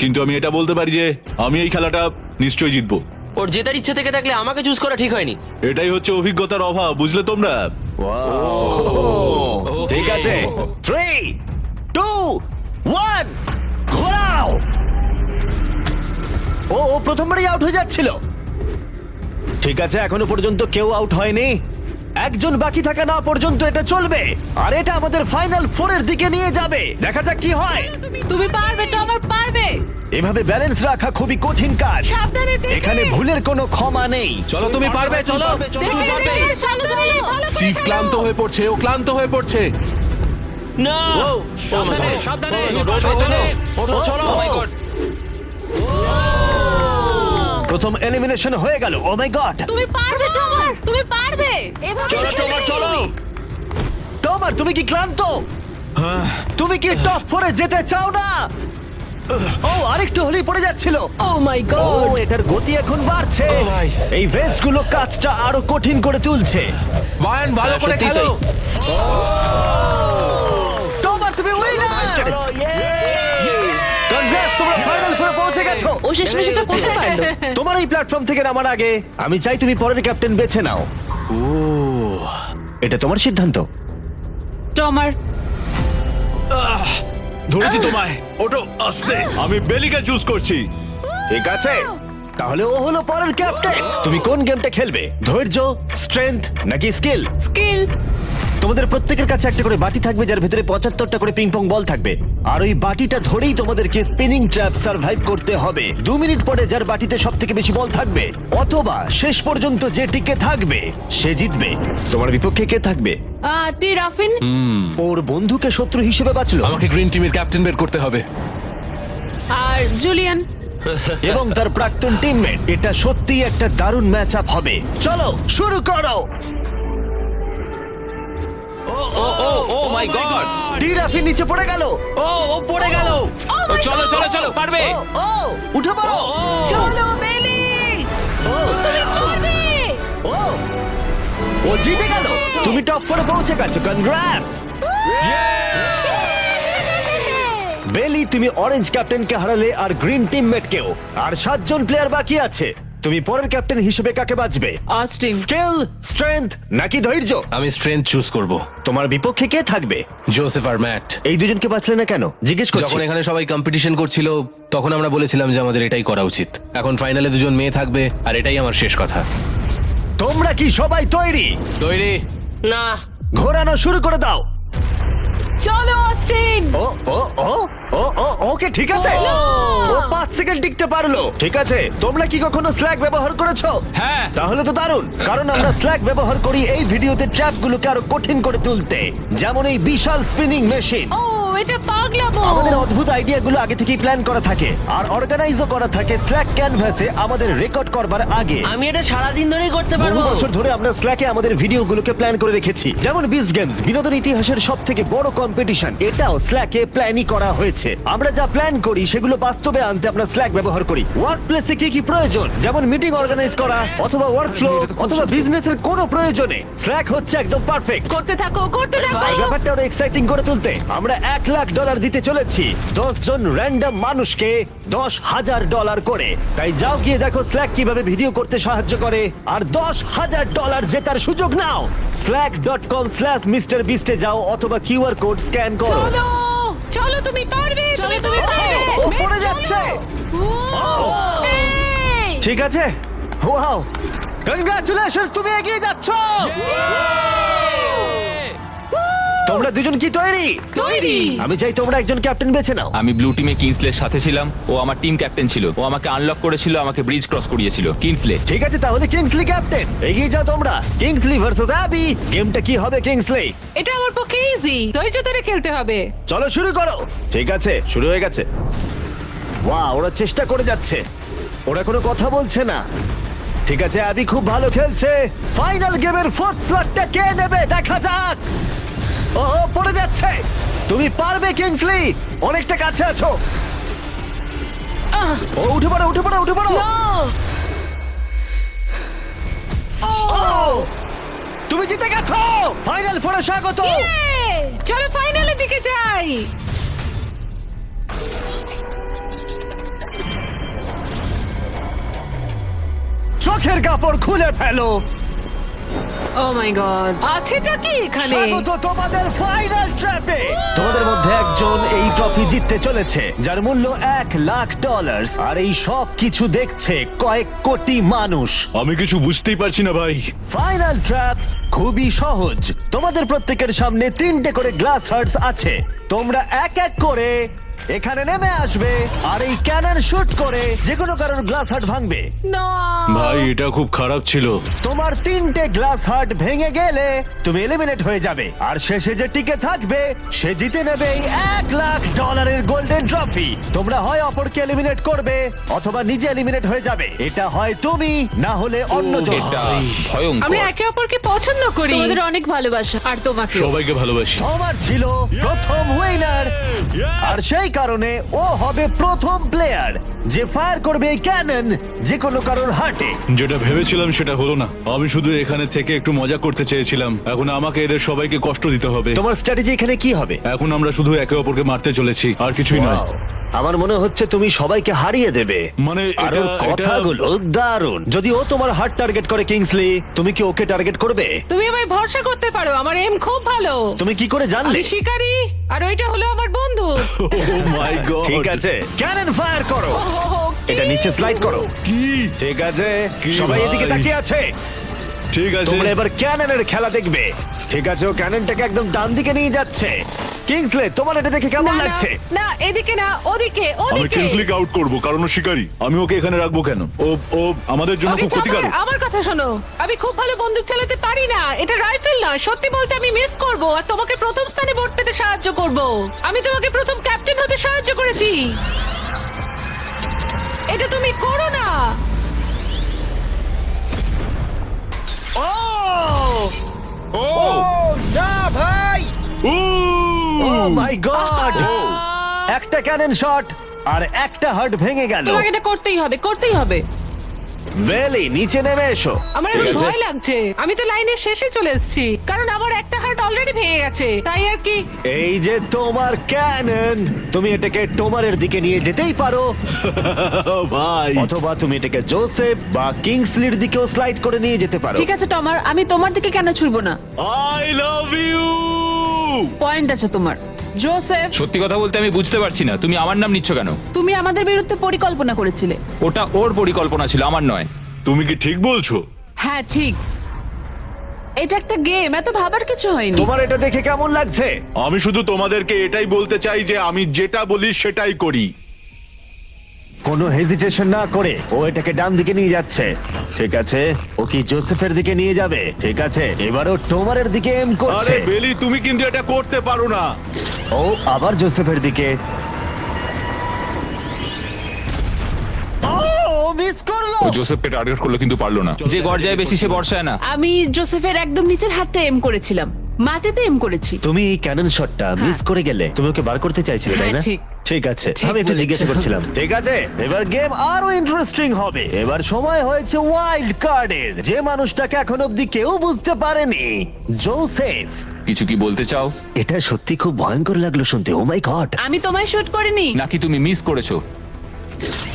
Speaker 7: কিন্তু আমি এটা বলতে পারি যে আমি এই খেলাটা নিশ্চয়ই জিতবো।
Speaker 2: ওর জেতার ইচ্ছে থেকে থাকলে আমাকে চুজ করা ঠিক হয়নি।
Speaker 7: এটাই হচ্ছে অভিজ্ঞতার অভাব, বুঝলে তোমরা?
Speaker 1: ঠিক আছে, 3, 2, 1, ঘোরাও। ও প্রথমবারই আউট হয়ে যাচ্ছিল। ঠিক আছে, এখনো পর্যন্ত কেউ আউট হয়নি। একজন বাকি থাকা না পর্যন্ত এটা চলবে, আর এটা আমাদের ফাইনাল 4 এর দিকে নিয়ে যাবে। দেখা যাক কি হয়।
Speaker 8: তুমি পারবে, টমার পারবে।
Speaker 1: এভাবে ব্যালেন্স রাখা খুবই কঠিন কাজ।
Speaker 8: সাবধানে দেখে।
Speaker 1: এখানে ভুলের কোনো ক্ষমা নেই।
Speaker 7: চলো, তুমি পারবে, চলো।
Speaker 2: তুমি পারবে।
Speaker 7: সিভ ক্লান্ত হয়ে পড়ছে, ও ক্লান্ত হয়ে পড়ছে।
Speaker 2: না সাবধানে সাবধানে। চলো চলো।
Speaker 1: প্রথম প্রথম এলিমিনেশন হয়ে গেল। ও মাই গড,
Speaker 4: তুমি পারবে টমার, তুমি পারবে। এভাবে
Speaker 2: চলো টমার চলো।
Speaker 1: টমার তুমি কি ক্লান্ত? তুমি কি টপ 4-এ যেতে চাও না? ও আরেকটু হলেই পড়ে যাচ্ছিল।
Speaker 8: ও মাই
Speaker 1: ও
Speaker 8: গড,
Speaker 1: এটার গতি এখন বাড়ছে।
Speaker 2: ও ভাই।
Speaker 1: এই ভেস্টগুলো কাজটা আরো কঠিন করে তুলছে।
Speaker 6: বায়ান ভালো
Speaker 2: হ্যাঁ,
Speaker 6: করে
Speaker 2: সত্যিই
Speaker 6: খেলো।
Speaker 2: তাই।
Speaker 1: টমার তুমি উইনার। কনগ্রেস, তোমরা ফাইনাল ফোরে পৌঁছে গেছো।
Speaker 4: ও শেষমেশ এটা করতে পারলো।
Speaker 1: তোমার এই প্ল্যাটফর্ম থেকে নামার আগে আমি চাই তুমি পরের ক্যাপ্টেন বেছে নাও। এটা তোমার সিদ্ধান্ত।
Speaker 4: টমার,
Speaker 7: ধরেছি তোমায়। ওটো আস্তে। আমি বেলিকে চুজ করছি।
Speaker 1: ঠিক আছে, তাহলে ও হলো পরের ক্যাপ্টেন। তুমি কোন গেমটা খেলবে? ধৈর্য, স্ট্রেংথ নাকি স্কিল?
Speaker 4: স্কিল।
Speaker 1: তোমাদের প্রত্যেকের কাছে একটা করে বাটি থাকবে যার ভিতরে 75টা করে পিং পং বল থাকবে, আর ওই বাটিটা ধরেই তোমাদেরকে স্পিনিং ট্র্যাপ সার্ভাইভ করতে হবে। 2 মিনিট পরে যার বাটিতে সব থেকে বেশি বল থাকবে অথবা শেষ পর্যন্ত যে টিকে থাকবে সে জিতবে। তোমার বিপক্ষে কে থাকবে?
Speaker 4: টি রাফিন।
Speaker 1: ওর বন্ধুকে শত্রু হিসেবে বাঁচলো
Speaker 9: আমাকে গ্রিন টিমের ক্যাপ্টেন বের করতে হবে।
Speaker 4: আর জুলিয়ান।
Speaker 1: এবং তার প্রাক্তন টিমমেট। এটা সত্যিই একটা দারুণ ম্যাচ আপ হবে। চলো শুরু করো।
Speaker 5: ও মাই গড,
Speaker 1: টিরাফি নিচে পড়ে গেল।
Speaker 5: ও পড়ে গেল। চলো চলো চলো, পারবে।
Speaker 1: ও উঠে পড়ো।
Speaker 4: চলো বেলি,
Speaker 1: ও
Speaker 4: তুমি পারবে।
Speaker 1: ও ও জিতে গেল। তুমি টপ 4-এ পৌঁছে গেছো। কনগ্রাটস বেলি, তুমি অরেঞ্জ ক্যাপ্টেনকে হারালে আর গ্রিন টিমমেটকেও। আর 7 জন প্লেয়ার বাকি আছে। তুমি পরের ক্যাপ্টেন হিসেবে কাকে বাঁচবে?
Speaker 8: অস্টিন।
Speaker 1: স্কিল, স্ট্রেংথ নাকি ধৈর্য?
Speaker 9: আমি স্ট্রেংথ চুজ করব।
Speaker 1: তোমার বিপক্ষে কে থাকবে?
Speaker 9: জোসেফ আর ম্যাট।
Speaker 1: এই দুজনকে বাঁচলে না কেন জিজ্ঞেস করছি।
Speaker 9: যখন এখানে সবাই কম্পিটিশন করছিল তখন আমরা বলেছিলাম যে আমাদের এটাই করা উচিত। এখন ফাইনালে দুজন মেয়ে থাকবে আর এটাই আমার শেষ কথা।
Speaker 1: তোমরা কি সবাই তৈরি?
Speaker 9: তৈরি?
Speaker 2: না,
Speaker 1: ঘোরানো শুরু করে দাও।
Speaker 4: চলো অস্টিন।
Speaker 1: ও ও ও ও ও ওকে ঠিক আছে। ও 5 সেকেন্ড টিকতে পারলো। ঠিক আছে, তোমরা কি কখনো স্ল্যাগ ব্যবহার করেছো?
Speaker 5: হ্যাঁ।
Speaker 1: তাহলে তো দারুণ, কারণ আমরা স্ল্যাগ ব্যবহার করি এই ভিডিওতে ট্র্যাপগুলোকে আরো কঠিন করে তুলতে, যেমন এই বিশাল স্পিনিং মেশিন।
Speaker 4: ও এটা পাগলামো।
Speaker 1: আমাদের অদ্ভুত আইডিয়াগুলো আগে থেকেই প্ল্যান করা থাকে আর অর্গানাইজও করা থাকে স্ল্যাক ক্যানভাসে আমাদের রেকর্ড করবার আগে।
Speaker 2: আমি এটা সারাদিন ধরেই করতে
Speaker 1: বহু
Speaker 2: পারবো।
Speaker 1: বছর ধরে আমরা স্ল্যাকে আমাদের ভিডিওগুলোকে প্ল্যান করে রেখেছি, যেমন বিস্ট গেমস, বিনোদন ইতিহাসের সব থেকে বড় কম্পিটিশন, এটাও স্ল্যাকে প্ল্যানই করা হয়েছে। আমরা যা প্ল্যান করি সেগুলো বাস্তবে আনতে আমরা স্ল্যাক ব্যবহার করি। ওয়ার্ক প্লেসে কি কি প্রয়োজন, যেমন মিটিং অর্গানাইজ করা অথবা ওয়ার্ক ফ্লো অথবা বিজনেসের কোনো প্রয়োজনে স্ল্যাক হচ্ছে একদম পারফেক্ট।
Speaker 4: করতে থাকো, করতে থাকো।
Speaker 1: এই ব্যাপারটা আরো এক্সাইটিং করে তুলতে আমরা $1 লাখ দিতে চলেছি 10 জন র্যান্ডম মানুষকে $10,000 করে। তাই যাও গিয়ে দেখো স্ল্যাক কিভাবে ভিডিও করতে সাহায্য করে আর $10,000 জেতার সুযোগ নাও। slack.com/MrBeast এ যাও অথবা কিউআর কোড স্ক্যান করো।
Speaker 4: চলো চলো, তুমি পারবে। চলো তুমি পারবে।
Speaker 1: ও পড়ে যাচ্ছে।
Speaker 4: এই!
Speaker 1: ঠিক আছে, ওয়াও, কনগ্রাচুলেশনস, তুমি এগিয়ে যাচ্ছ। তোমরা দুজন কি তৈরি?
Speaker 8: তৈরি।
Speaker 1: আমি চাই তোমরা একজন ক্যাপ্টেন বেছে নাও।
Speaker 5: আমি ব্লু টিমে কিংসলের সাথে ছিলাম। ও আমার টিম ক্যাপ্টেন ছিল। ও আমাকে আনলক করেছিল, আমাকে ব্রিজ ক্রস করিয়েছিল। কিংসলে।
Speaker 1: ঠিক আছে, তাহলে কিংসলি ক্যাপ্টেন। এগিয়ে যাও তোমরা। Kingsley versus Abby. গেমটা কি হবে কিংসলি?
Speaker 8: এটা আমার পক্ষে ইজি। ধৈর্য ধরে খেলতে হবে।
Speaker 1: চলো শুরু করো। ঠিক আছে, শুরু হয়ে গেছে। ওয়াও, ওরা চেষ্টা করে যাচ্ছে, ওরা কোনো কথা বলছে না। ঠিক আছে, অ্যাবি খুব ভালো খেলছে। ফাইনাল গেমের 4th স্লটটা কে নেবে দেখা যাক। ও ও, পড়ে যাচ্ছে। তুমি পারবে কিংসলি, অনেকটা কাছে আছো। ও উঠে পড়ো, উঠে পড়ো, উঠে পড়ো। ও, তুমি জিতে গেছো। ফাইনাল ফোরে স্বাগত।
Speaker 8: চলো ফাইনালের দিকে যাই।
Speaker 1: চোখের কাপড় খুলে ফেলো।
Speaker 8: ও মাই গড, আছেটা কি এখানে?
Speaker 1: স্বাগত তোমাদের ফাইনাল ট্র্যাপে। তোমাদের মধ্যে একজন এই ট্রফি জিততে চলেছে যার মূল্য $1 লাখ। আর এই সব কিছু দেখছে কয়েক কোটি মানুষ।
Speaker 7: আমি কিছু বুঝতেই পারছি না ভাই।
Speaker 1: ফাইনাল ট্র্যাপ খুবই সহজ। তোমাদের প্রত্যেকের সামনে 3টে করে গ্লাস হার্টস আছে। তোমরা এক এক করে এখানে নেমে আসবে আর এই ক্যানন শুট করে যে কোনো কারোর গ্লাস হার্ট ভাঙবে।
Speaker 8: না
Speaker 7: ভাই এটা খুব খারাপ ছিল।
Speaker 1: তোমার 3টে গ্লাস হার্ট ভেঙে গেলে তুমি এলিমিনেট হয়ে যাবে, আর শেষে যে টিকে থাকবে সে জিতে নেবে এই $1,00,000 গোল্ডেন ট্রফি। তোমরা হয় অপরকে এলিমিনেট করবে অথবা নিজে এলিমিনেট হয়ে যাবে। এটা হয় তুমি, না হলে অন্যজন।
Speaker 5: এটা
Speaker 8: আমরা
Speaker 5: ভয়ঙ্কর।
Speaker 8: একে অপরকে পছন্দ করি।
Speaker 4: তোমাদের অনেক ভালোবাসা আর তোমাকে
Speaker 7: সবাইকে ভালোবাসি।
Speaker 1: তোমার ছিল প্রথম উইনার, আর সেই কারণে ও হবে প্রথম প্লেয়ার যে ফায়ার করবে এই ক্যানন যে কোনো কারোর হার্টে।
Speaker 7: যেটা ভেবেছিলাম সেটা হলো না। আমি শুধু এখানে থেকে একটু মজা করতে চেয়েছিলাম, এখন আমাকে এদের সবাইকে কষ্ট দিতে হবে।
Speaker 1: তোমার স্ট্র্যাটেজি এখানে কি হবে?
Speaker 7: এখন আমরা শুধু একে অপরকে মারতে চলেছি, আর কিছুই নয়।
Speaker 1: Wow, আমার মনে হচ্ছে তুমি সবাইকে হারিয়ে দেবে।
Speaker 7: মানে
Speaker 1: আর ওর কথাগুলো দারুণ। যদি ও তোমার হার্ট টার্গেট করে কিংসলি, তুমি কি ওকে টার্গেট করবে?
Speaker 8: তুমি আমায় ভরসা করতে পারো, আমার এম খুব ভালো।
Speaker 1: তুমি কি করে জানলে?
Speaker 8: আমি শিকারি আর ওইটা হলো আমার বন্ধু।
Speaker 7: ও মাই গড।
Speaker 1: ঠিক আছে, ক্যানন ফায়ার করো। এটা নিচে স্লাইড করো।
Speaker 7: কি?
Speaker 1: ঠিক আছে,
Speaker 7: কি
Speaker 1: সবাই
Speaker 7: ভাই?
Speaker 1: এদিকে তাকিয়ে আছে।
Speaker 7: ঠিক আছে।
Speaker 1: তোমরা এবার ক্যাননের খেলা দেখবে। ঠিক আছে, ও ক্যাননটাকে একদম ডান দিকে নিয়ে যাচ্ছে। কিংসলে, তোমার এটা দেখে কেমন
Speaker 8: না,
Speaker 1: লাগছে?
Speaker 8: না এদিকে না, ওদিকে
Speaker 7: আমি
Speaker 8: ওদিকে।
Speaker 7: কিংসলিকে আউট করব কারণ ও শিকারী। আমি ওকে এখানে রাখবো কেন? ও ও আমাদের জন্য
Speaker 8: আগে
Speaker 7: খুব ক্ষতিকারক।
Speaker 8: চাপায়, আমার কথা শোনো, আমি খুব ভালো বন্দুক চালাতে পারি না, এটা রাইফেল না। সত্যি বলতে আমি মিস করব আর তোমাকে প্রথম স্থানে ভোট পেতে সাহায্য করব। আমি তোমাকে প্রথম ক্যাপ্টেন হতে সাহায্য করেছি, এটা তুমি করো না।
Speaker 1: ও ও না ভাই, ও মাই গড! একটা ক্যানন শট আর একটা হার্ট ভেঙে গেল।
Speaker 8: তোমাকে এটা করতেই হবে, করতেই হবে।
Speaker 1: বেলি, নিচে নেমে এসো।
Speaker 8: আমার
Speaker 1: ঠিক
Speaker 8: এখন
Speaker 1: আছে?
Speaker 8: ভয় লাগছে, আমি তো লাইনের শেষে চলে এসেছি, কারণ আমার একটা হার্ট অলরেডি ভেঙে গেছে, তাই আর কি।
Speaker 1: এই যে তোমার ক্যানন, তুমি এটাকে টোমারের দিকে নিয়ে যেতেই পারো,
Speaker 7: ভাই
Speaker 1: অথবা তুমি এটাকে জোসেফ বা কিংসলির দিকেও স্লাইড করে নিয়ে যেতে পারো।
Speaker 4: ঠিক আছে টমার, আমি তোমার দিকে কেন ছুড়বো না?
Speaker 7: I love you.
Speaker 4: পয়েন্ট আছে তোমার। জোসেফ,
Speaker 5: সত্যি কথা বলতে আমি বুঝতে পারছি না তুমি আমার নাম নিচ্ছ কেন।
Speaker 4: তুমি আমাদের বিরুদ্ধে পরিকল্পনা করেছিলে।
Speaker 5: ওটা ওর পরিকল্পনা ছিল, আমার নয়।
Speaker 7: তুমি কি ঠিক বলছো?
Speaker 4: হ্যাঁ ঠিক, এটা একটা গেম, এত ভাবার কিছু হয়নি।
Speaker 1: তোমার এটা দেখে কেমন লাগছে?
Speaker 7: আমি শুধু তোমাদেরকে এটাই বলতে চাই যে আমি যেটা বলি সেটাই করি।
Speaker 1: কোনো হেজিটেশন না করে ও এটাকে ডান দিকে নিয়ে যাচ্ছে। ঠিক আছে, ও কি জোসেফের দিকে নিয়ে যাবে? ঠিক আছে, এবারও টোমারের দিকে এম করছে।
Speaker 7: আরে বেলি, তুমি কিন্তু এটা করতে পারো না।
Speaker 1: ও আবার জোসেফের দিকে। ও মিস করলো।
Speaker 5: ও জোসেফকে টার্গেট করলো কিন্তু পারলো না। যে গর্জায় বেশি সে বর্ষায় না।
Speaker 4: আমি জোসেফের একদম নিচের হাতটা এম করেছিলাম, মাটিতে এম করেছি।
Speaker 1: তুমি এই ক্যানন শটটা মিস করে গেলে। তুমি ওকে বার করতে চাইছিলে, তাই না?
Speaker 4: হ্যাঁ, ঠিক।
Speaker 1: ঠিক আছে,
Speaker 4: ঠিক
Speaker 1: আমি একটু
Speaker 4: বলেছো।
Speaker 1: জিজ্ঞাসা করছিলাম। ঠিক আছে, এবার গেম আরো ইন্টারেস্টিং হবে। এবার সময় হয়েছে ওয়াইল্ড কার্ডের। যে মানুষটাকে এখন অব্দি কেউ বুঝতে পারেনি, জোসেফ।
Speaker 5: কিছু কি বলতে চাও
Speaker 1: এটা সত্যি খুব ভয়ঙ্কর লাগলো শুনতে। ও মাই গড!
Speaker 4: আমি তোমায় শুট করিনি।
Speaker 5: নাকি তুমি মিস করেছো?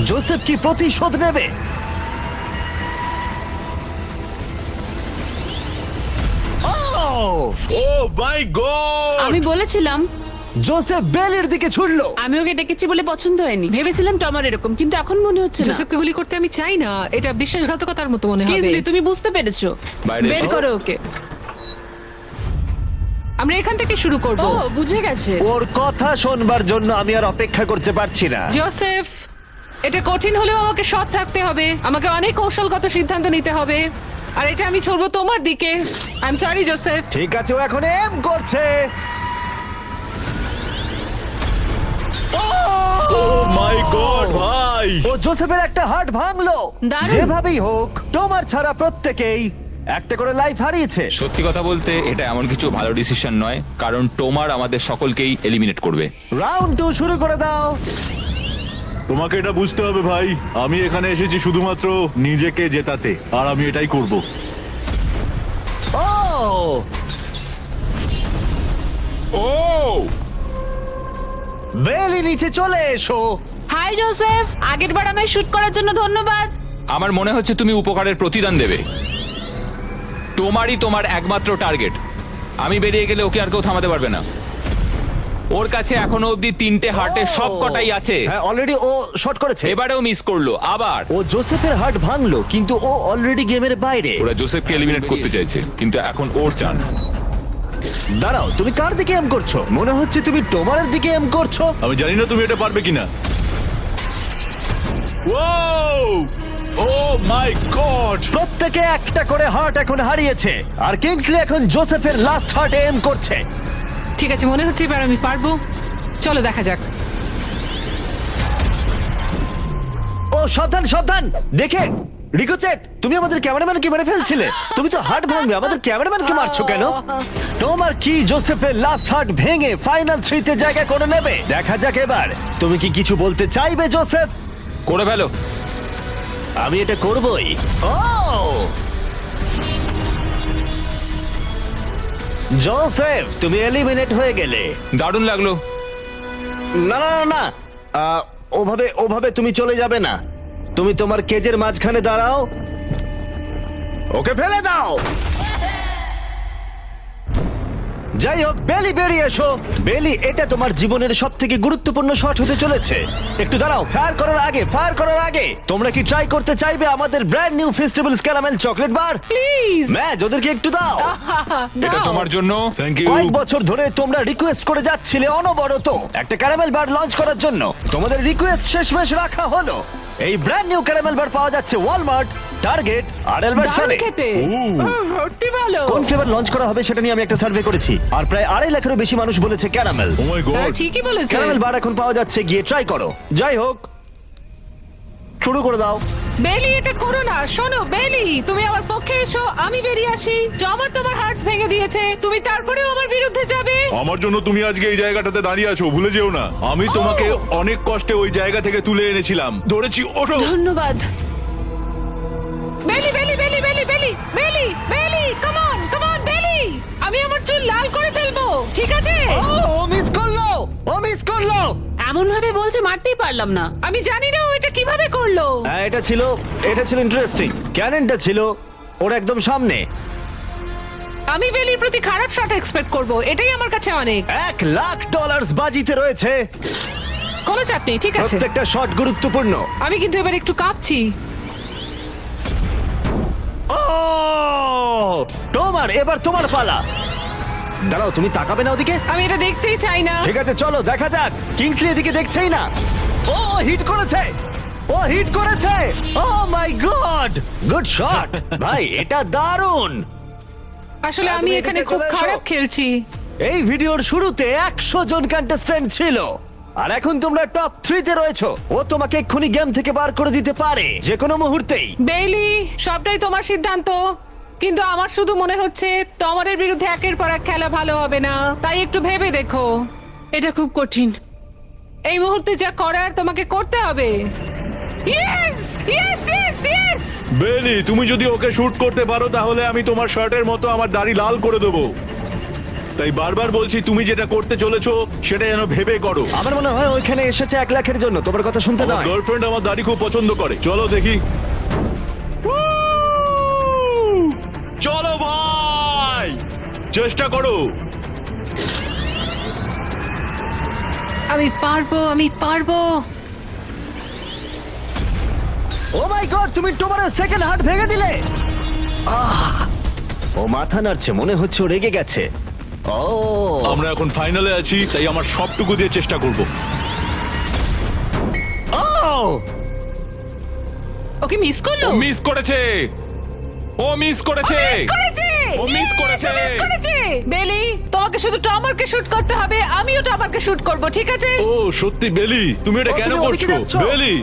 Speaker 1: জোসেফ কি প্রতিশোধ নেবে?
Speaker 7: ও মাই গড!
Speaker 4: আমি বলেছিলাম,
Speaker 1: জোসেফ বেলের দিকে ছুড়লো।
Speaker 4: আমি ওকে ডেকেছি বলে পছন্দ হয়নি। ভেবেছিলাম টমার এরকম, কিন্তু এখন মনে হচ্ছে না।
Speaker 8: জোসেফকে গুলি করতে আমি চাই না, এটা বিশ্বাসঘাতকতার মতো মনে হবে।
Speaker 4: কিংসলি, তুমি বুঝতে পেরেছো?
Speaker 5: বাইরে
Speaker 4: বের
Speaker 5: এসো।
Speaker 4: করো ওকে।
Speaker 8: আমরা এখান থেকে শুরু করব।
Speaker 4: ও বুঝে গেছে।
Speaker 1: ওর কথা শোনবার জন্য আমি আর অপেক্ষা করতে পারছি না।
Speaker 8: জোসেফ, এটা কঠিন হলেও আমাকে সৎ থাকতে হবে, আমাকে অনেক কৌশলগত সিদ্ধান্ত নিতে হবে, আর এটা আমি ছড়বো তোমার দিকে। I am sorry Joseph.
Speaker 1: ঠিক আছে, ও এখন এম করছে।
Speaker 7: ও মাই গড ভাই!
Speaker 1: ও জোসেফের একটা হার্ট ভাঙলো।
Speaker 4: দারুণ।
Speaker 1: যেভাবেই হোক, তোমার ছাড়া প্রত্যেকেই একটা করে লাইফ হারিয়েছে।
Speaker 5: সত্যি কথা বলতে এটা এমন কিছু ভালো ডিসিশন নয়, কারণ টোমার আমাদের সকলকেই এলিমিনেট করবে।
Speaker 1: রাউন্ড 2 শুরু করে দাও।
Speaker 7: তোমাকে এটা বুঝতে হবে ভাই, আমি এখানে এসেছি শুধুমাত্র নিজেকে জেতাতে, আর আমি এটাই করব।
Speaker 1: ও
Speaker 5: ও
Speaker 1: বেলি, নিচে চলে এসো।
Speaker 4: হাই জোসেফ, আগের বার আমায় শুট করার জন্য ধন্যবাদ।
Speaker 5: আমার মনে হচ্ছে তুমি উপকারের প্রতিদান দেবে। টোমারই তোমার একমাত্র টার্গেট। আমি বেরিয়ে গেলে ওকে আর কেউ থামাতে পারবে না। ওর কাছে এখনো অবধি 3টে হার্টের সব কটাই আছে।
Speaker 1: হ্যাঁ, অলরেডি ও শট করেছে।
Speaker 5: এবারেও মিস করলো আবার।
Speaker 1: ও জোসেফের হার্ট ভাঙলো, কিন্তু ও অলরেডি গেমের বাইরে।
Speaker 5: ওরা জোসেফকে এলিমিনেট করতে চাইছে, কিন্তু এখন ওর চান্স।
Speaker 1: দাঁড়াও, তুমি কার দিকে এম করছো? মনে হচ্ছে তুমি টোমারের দিকে এম করছো।
Speaker 7: আমি জানি না তুমি এটা পারবে কিনা। ও মাই গড!
Speaker 1: প্রত্যেকে একটা করে হার্ট এখন হারিয়েছে, আর কিংসলি এখন জোসেফের লাস্ট হার্টে এম করছে।
Speaker 8: ঠিক আছে, মনে হচ্ছে এবার আমি পারবো। চলো দেখা যাক।
Speaker 1: ও সাবধান সাবধান, দেখে রিকোচেট, তুমি আমাদের ক্যামেরাম্যানকে মেরে ফেলছিলে। তুমি তো হার্ট ভাঙবে, আমাদের ক্যামেরাম্যানকে মারছো কেন? তোমার কি জোসেফের লাস্ট হার্ট ভেঙে ফাইনাল 3-তে জায়গা করে নেবে? দেখা যাক এবার। তুমি কি কিছু বলতে চাইবে জোসেফ?
Speaker 5: করে ফেলো।
Speaker 1: আমি এটা করবই। ও জোসেফ, তুমি এলিমিনেট হয়ে গেলে।
Speaker 5: দারুণ লাগলো।
Speaker 1: না না না না, ওভাবে ওভাবে তুমি চলে যাবে না। তুমি তোমার কেজের মাঝখানে দাঁড়াও, ওকে ফেলে দাও। যাই হোক, বেলি বেরিয়ে এসো। বেলি, এটা তোমার জীবনের সব থেকে গুরুত্বপূর্ণ শট হতে চলেছে। একটু দাঁড়াও, ফায়ার করার আগে তোমরা কি ট্রাই করতে চাইবে আমাদের brand new festivals caramel chocolate bar?
Speaker 8: Please.
Speaker 1: Match ওদেরকে একটু দাও।
Speaker 5: এটা তোমার জন্য।
Speaker 7: Thank you.
Speaker 1: কয়েক বছর ধরে তোমরা রিকোয়েস্ট করে যাচ্ছিলে অনবরত একটা ক্যারামেল বার লঞ্চ করার জন্য। তোমাদের রিকোয়েস্ট শেষমেশ রাখা হলো। এই ব্র্যান্ড নিউ ক্যারামেল বার পাওয়া যাচ্ছে ওয়ালমার্ট, টার্গেট আর অ্যালবার্টসনে।
Speaker 8: খেতে সত্যি ভালো।
Speaker 1: কোন ফ্লেভার লঞ্চ করা হবে সেটা নিয়ে আমি একটা সার্ভে করেছি, আর প্রায় 2.5 লাখেরও বেশি মানুষ বলেছে ক্যারামেল।
Speaker 7: ও মাই
Speaker 8: হ্যাঁ,
Speaker 7: গড!
Speaker 8: ঠিকই বলেছে।
Speaker 1: ক্যারামেল বার এখন পাওয়া যাচ্ছে, গিয়ে ট্রাই করো। যাই হোক, শুরু করে দাও।
Speaker 8: বেলি, এটা করো না। শোনো বেলি, তুমি আমার পক্ষে এসো, আমি বেরিয়ে আসি। আমার তোমার হার্টস ভেঙে দিয়েছে, তুমি তারপরেও আমার বিরুদ্ধে যাবে?
Speaker 7: আমার জন্য তুমি আজকে এই জায়গাটাতে দাঁড়িয়ে আছো, ভুলে যেও না। আমি তোমাকে অনেক কষ্টে ওই জায়গা থেকে তুলে এনেছিলাম। ধরেছি, ওঠো।
Speaker 4: ধন্যবাদ।
Speaker 8: বেলি বেলি বেলি বেলি বেলি বেলি বেলি, কাম অন কাম অন বেলি, আমি আমার চুল লাল করে ফেলবো, ঠিক আছে?
Speaker 1: ও মিস করলো।
Speaker 4: এমন ভাবে বলছে মারতেই পারলাম না।
Speaker 8: আমি জানি না ও এটা কিভাবে করলো।
Speaker 1: হ্যাঁ, এটা ছিল ইন্টারেস্টিং। ক্যাননটা ছিল ওর একদম সামনে।
Speaker 8: আমি বেলির প্রতি খারাপ শট এক্সপেক্ট করব, এটাই আমার কাছে অনেক।
Speaker 1: $1,00,000 বাজিতে রয়েছে।
Speaker 8: কোনো চাপ নেই, ঠিক আছে।
Speaker 1: প্রত্যেকটা শট গুরুত্বপূর্ণ।
Speaker 8: আমি কিন্তু এবার একটু কাঁপছি।
Speaker 1: ও এবার তোমার পালা। দাঁড়াও, তুমি তাকাবে না ওদিকে?
Speaker 8: আমি এটা দেখতেই চাই না।
Speaker 1: ঠিক আছে, চলো দেখা যাক। কিংসলি এদিকে দেখছেই না। ও হিট করেছে। ও মাই গড, গুড শট ভাই, এটা দারুণ।
Speaker 8: আসলে আমি
Speaker 1: তুমি
Speaker 8: এখানে
Speaker 1: এদিকে
Speaker 8: খুব
Speaker 1: চলে এসো।
Speaker 8: খারাপ খেলছি।
Speaker 1: এই ভিডিওর শুরুতে 100 জন কন্টেস্ট্যান্ট ছিল, আর এখন তোমরা টপ 3-তে রয়েছো। ও তোমাকে এক্ষুনি গেম থেকে বার করে দিতে পারে যে কোনো মুহূর্তেই।
Speaker 8: বেলি, সবটাই তোমার সিদ্ধান্ত, কিন্তু আমার শুধু মনে হচ্ছে টমারের বিরুদ্ধে একের পর এক খেলা ভালো হবে না, তাই একটু ভেবে দেখো।
Speaker 4: এটা খুব কঠিন।
Speaker 8: এই মুহূর্তে যা করার তোমাকে করতে হবে। Yes yes yes yes.
Speaker 7: বেলি, তুমি যদি ওকে শুট করতে পারো তাহলে আমি তোমার শার্টের মতো আমার দাড়ি লাল করে দেবো। তাই বারবার বলছি, তুমি যেটা করতে চলেছো সেটা যেন ভেবে করো।
Speaker 1: আমার মনে হয় ওইখানে এসেছে 1 লাখের জন্য, তোমার কথা শুনতে
Speaker 7: আমার
Speaker 1: নয়।
Speaker 7: গার্লফ্রেন্ড আমার দাড়ি খুব পছন্দ করে। চলো দেখি। চলো ভাই, চেষ্টা করো।
Speaker 4: আমি পারবো।
Speaker 1: ও মাই গড, তুমি তোমার সেকেন্ড হার্ট ভেঙে দিলে। ও মাথা নাড়ছে, মনে হচ্ছে ও রেগে গেছে। ও
Speaker 7: আমরা এখন ফাইনালে আছি, তাই আমার সবটুকু দিয়ে চেষ্টা করব।
Speaker 1: ও
Speaker 8: ওকে মিস করলো।
Speaker 5: ও মিস করেছে।
Speaker 8: ও মিস করেছে। বেলি, তোমাকে শুধু টমারকে শুট করতে হবে, আমিও টমারকে শুট করব, ঠিক আছে?
Speaker 7: ও সত্যি বেলি, তুমি এটা
Speaker 1: ও,
Speaker 7: কেন
Speaker 1: তুমি ওদিকে
Speaker 7: করছো?
Speaker 1: যাচ্ছ?
Speaker 7: বেলি,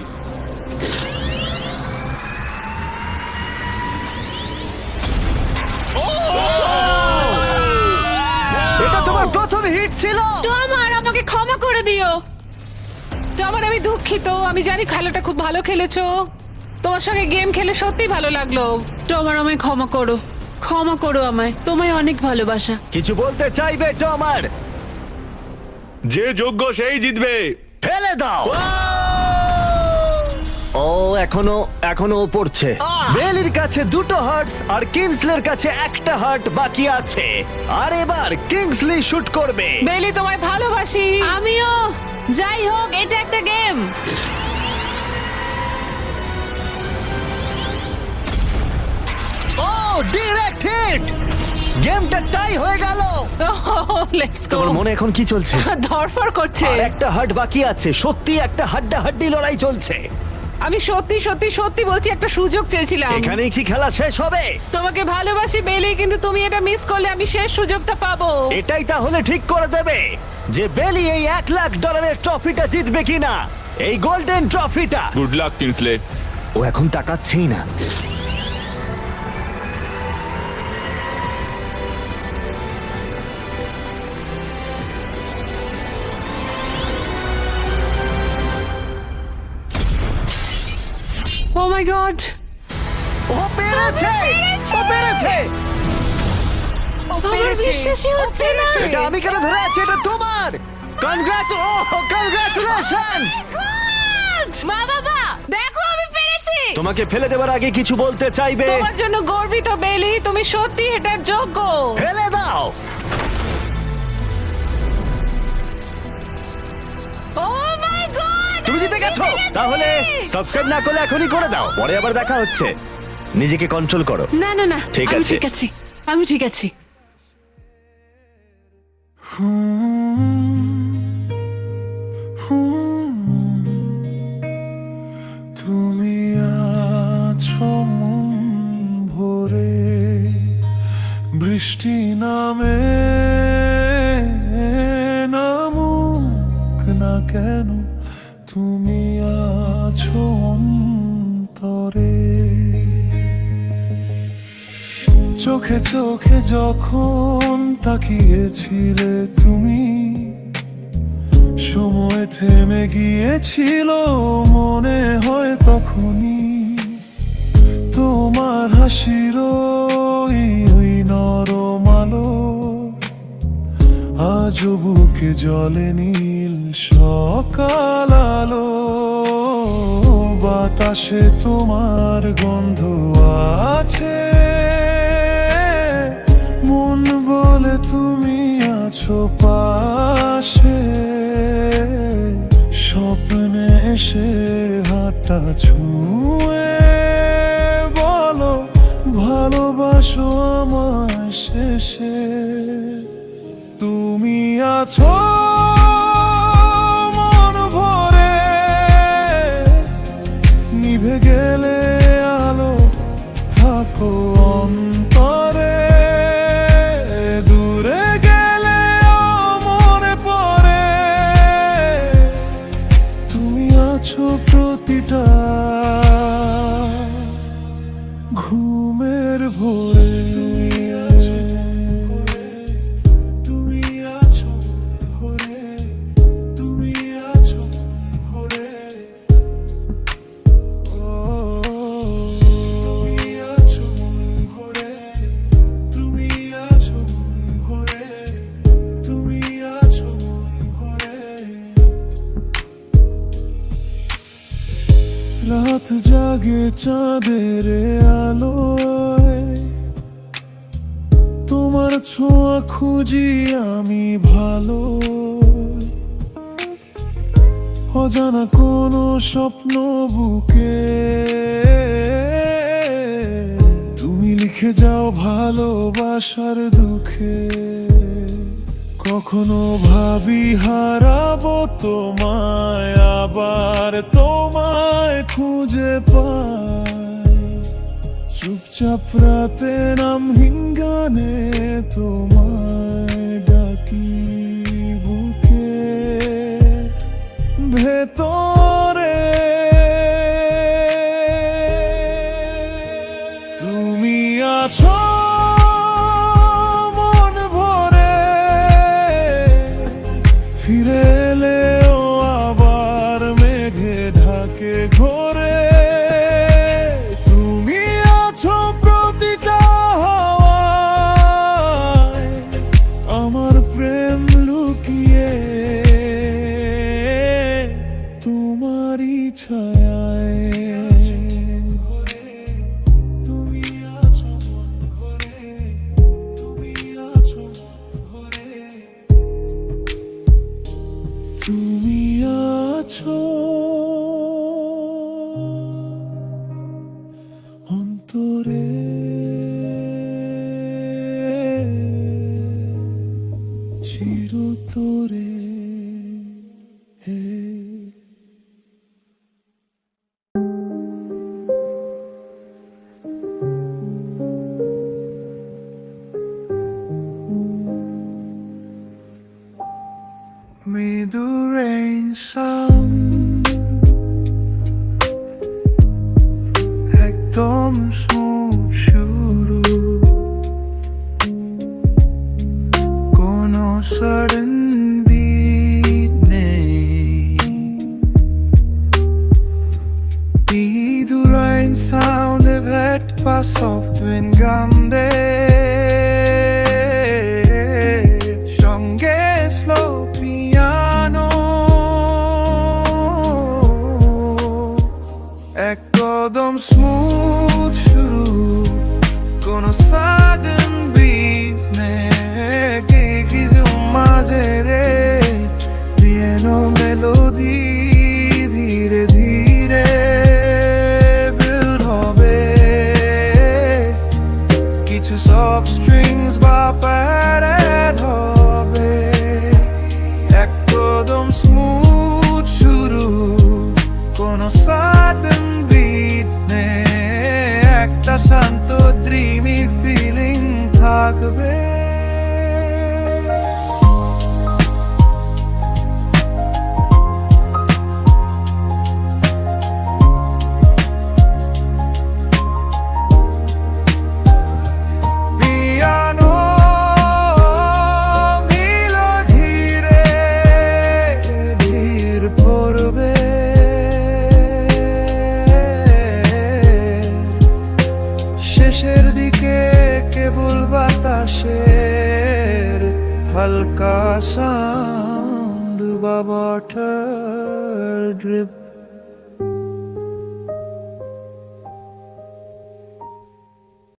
Speaker 1: এটা তোমার প্রথম হিট ছিল।
Speaker 4: টমার, আমাকে ক্ষমা করে দিও।
Speaker 8: টমার, আমি দুঃখিত। আমি জানি খেলাটা খুব ভালো খেলেছো, তোমার সঙ্গে গেম খেলে সত্যি ভালো লাগলো।
Speaker 4: টমার, আমায় ক্ষমা করো আমায়। তোমায় অনেক ভালোবাসা।
Speaker 1: কিছু বলতে চাইবে টমার?
Speaker 7: যে যোগ্য সেই জিতবে।
Speaker 1: ফেলে দাও। ও এখনো ও পড়ছে। বেলির কাছে 2টো হার্টস আর কিংসলের কাছে 1টা হার্ট বাকি আছে, আর এবার কিংসলি শুট করবে।
Speaker 8: বেলি, তোমায় ভালোবাসি।
Speaker 4: আমিও। যাই হোক, এটা একটা গেম।
Speaker 1: ও ডিরেক্ট হিট। গেমটা টাই হয়ে গেল।
Speaker 8: লেটস গো
Speaker 1: তোমার মনে এখন কি চলছে?
Speaker 8: ধরফর করছে।
Speaker 1: আর একটা হার্ট বাকি আছে, সত্যি একটা হাড্ডাহাড্ডি লড়াই চলছে।
Speaker 8: আমি সত্যি সত্যি সত্যি বলছি, একটা সুযোগ চেয়েছিলাম।
Speaker 1: এখানেই কি খেলা শেষ হবে?
Speaker 8: তোমাকে ভালোবাসি বেলি, কিন্তু তুমি এটা মিস করলে আমি শেষ সুযোগটা পাবো।
Speaker 1: এটাই তাহলে ঠিক করে দেবে যে বেলি এই $1,00,000 ট্রফিটা জিতবে কিনা, এই গোল্ডেন ট্রফিটা।
Speaker 5: Good luck Kingsley.
Speaker 1: ও এখন তাকাচ্ছেই না।
Speaker 8: ও মাই গড,
Speaker 1: ও পেরেছে, ও পেরেছে।
Speaker 8: আমার বিশ্বাসই হচ্ছে না।
Speaker 1: এটা আমি কেন ধরে আছি? এটা তোমার। কনগ্রাচুলেশনস।
Speaker 8: মা বাবা, দেখো আমি পেরেছি।
Speaker 1: তোমাকে ফেলে দেওয়ার আগে কিছু বলতে চাইবে?
Speaker 8: তোমার জন্য গর্বিত বেলি, তুমি সত্যি এটার যোগ্য।
Speaker 1: ফেলে দাও।
Speaker 8: ও মাই গড,
Speaker 1: তুমি জিতে গেছো। তাহলে সাবস্ক্রাইব না করলে এখনই করে দাও, পরে আবার দেখা হচ্ছে। নিজেকে কন্ট্রোল করো।
Speaker 8: না না না,
Speaker 1: ঠিক
Speaker 8: আমি
Speaker 1: আছে।
Speaker 8: ঠিক আছি, আমি ঠিক আছি।
Speaker 10: তুমি আছো মন ভরে, বৃষ্টি নামে নামুক না কেন, তুমি আছো অন্তরে। চোখে চোখে যখন তাকিয়েছিলে তুমি, সময় থেমে গিয়েছিল মনে হয় তখনই। তোমার হাসির ওই নরম আলো আজ বুকে জলে নীল সকাল আলো। বাতাসে তোমার গন্ধ আছে, মন বলে তুমি আছো পাশে। স্বপ্নে এসে হাতটা ছুঁয়ে বলো ভালোবাসো আমার শেষে। তুমি আছো মন ভরে, নিভে গেলে আলো থাকো অন্তরে। দূরে গেলে মনে পড়ে, তুমি আছো প্রতিটা ঘুমের ভোরে। তুমি আছো ভোরে, তুমি আছো ভোরে। তুমি আছো ভোরে, তুমি আছো ভোরে, তুমি আছো ভোরে। রাত জাগে চাঁদের আলোয়, তোমার ছোঁয়া খুঁজি আমি ভালো। অজানা কোনো স্বপ্ন বুকে তুমি লিখে যাও ভালোবাসার দুঃখে। কখনো ভাবি হারাবো তোমায়, আবার তোমায় খুঁজে পাই। চুপচাপ রাতে নামহীন গানে তোমায় ডাকি বুকে ভেতরে। তুমি আছো মন ভরে, ফিরে এলেও আবার মেঘে ঢাকে ঘোরে। তুমি আছো প্রতিটা হাওয়ায়, আমার প্রেম লুকিয়ে তোমারই ছায়ায়। তুমি আছো মন ভরে, তুমি আছো মন ভরে, তুমি আছো অন্তরে। মৃদু rain sound একদম smooth শুরু কোনো sudden beat নেই মৃদু rain sound এভেট পা soft wind গান্দে সঙ্গে slow piano একদম স্মুথ শুরু কোনো সাডেন বিট নেই মাঝে রে পিয়ানো মেলোডি ধীরে ধীরে বিল্ড হবে কিছু সফট স্ট্রিংস বা প্যাড হবে একদম স্মুথ শুরু কোনো সাডেন বিট নেই একটা শান্ত ড্রিমি ফিলিং থাকবে পিয়ানো মেলোডি ধীরে ধীর পড়বে শেষের দিকে কেবল বাতাসের হালকা সাউন্ড বা ওয়াটার ড্রিপ